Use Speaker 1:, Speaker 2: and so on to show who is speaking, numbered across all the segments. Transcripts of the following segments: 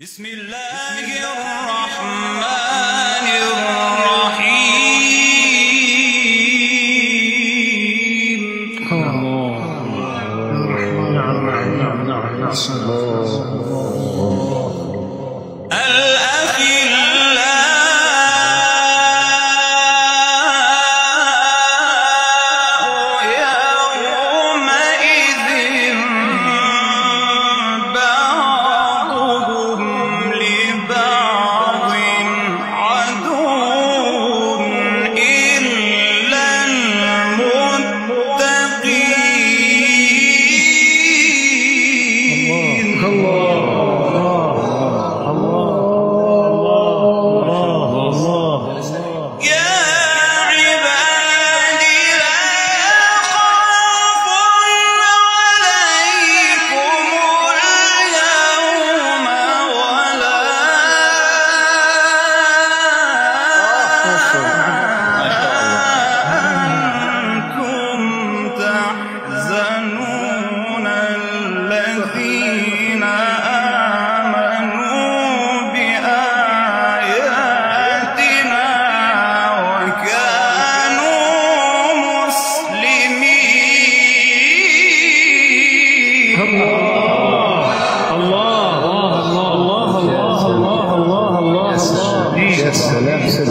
Speaker 1: بسم الله الرحمن الرحيم.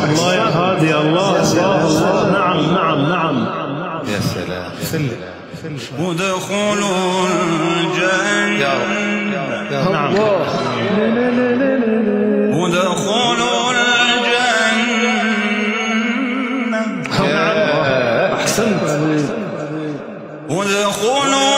Speaker 2: الله يا هادي الله نعم
Speaker 3: يا سلام
Speaker 1: ادخلوا الجنة
Speaker 2: نعم
Speaker 1: ادخلوا الجنة
Speaker 2: أحسنت
Speaker 1: ادخلوا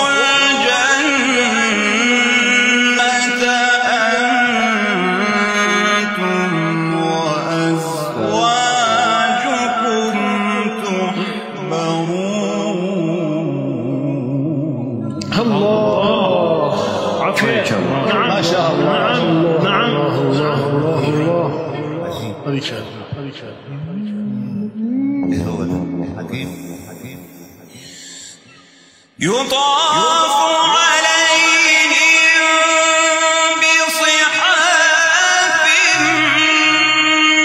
Speaker 2: الله عافيك نعم
Speaker 3: ما شاء الله
Speaker 2: نعم الله هذه
Speaker 3: هو ده حكيم
Speaker 1: يطاف عليهم بصحاف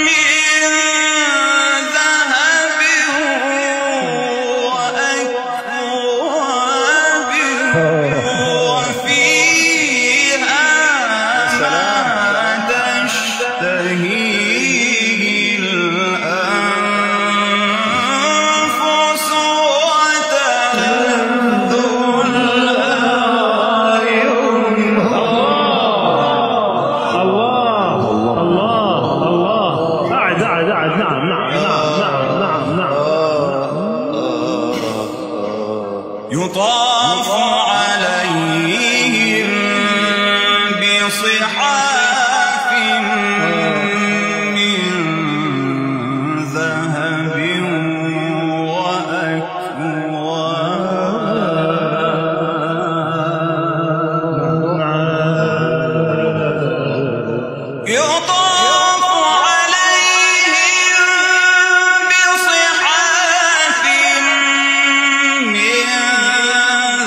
Speaker 1: من ذهب وأكواب وفيها ما تشتهيه الأنفس وتلذ الأعين.
Speaker 2: الله أعد نعم
Speaker 1: يطاف عليهم بصحاف من ذهب وأكواب. يطاف عليهم بصحاف من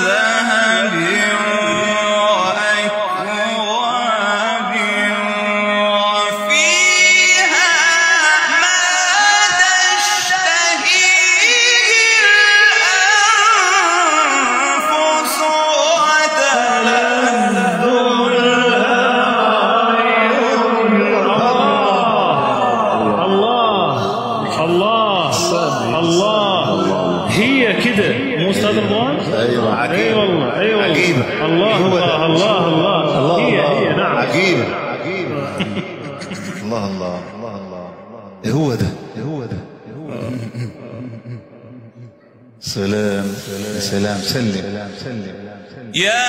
Speaker 1: ذهب وأكواب وفيها ما تشتهيه الأنفس وتلذ
Speaker 2: الله هي كده مو استاذ رضوان؟
Speaker 3: ايوه
Speaker 2: اي والله
Speaker 3: عجيبة.
Speaker 2: الله هي نعم
Speaker 3: عجيبة الله هو ده سلام سلم
Speaker 1: يا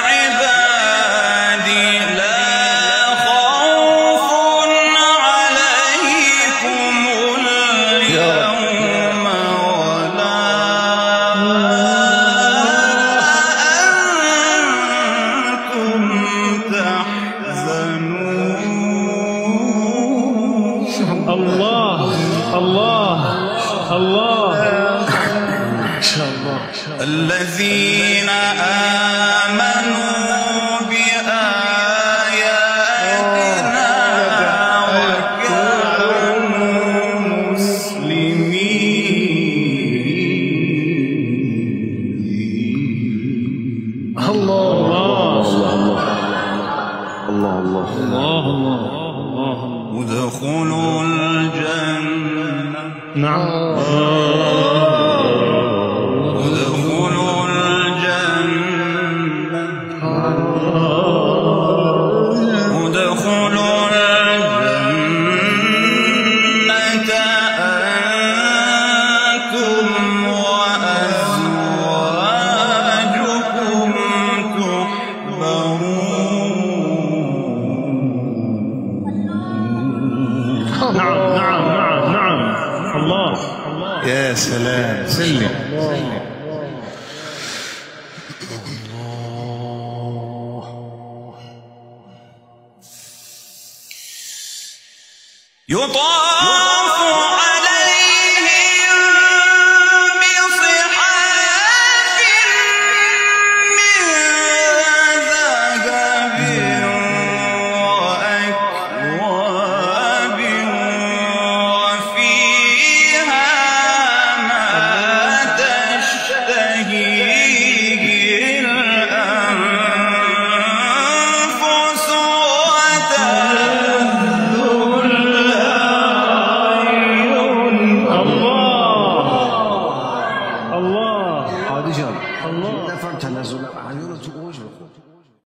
Speaker 1: عبادي لا خوف عليكم اليوم ولا أنتم تحزنون.
Speaker 2: الله ما شاء الله
Speaker 1: الذين آمنوا بآياتنا
Speaker 2: الله الله الله الله.
Speaker 1: ادخلوا الجنة.
Speaker 2: نعم.
Speaker 1: ادخلوا الجنة. ادخلوا الجنة أنتم وأزواجكم تحبرون.
Speaker 2: نعم نعم نعم نعم. الله.
Speaker 3: يا سلام سلم.
Speaker 1: يطاف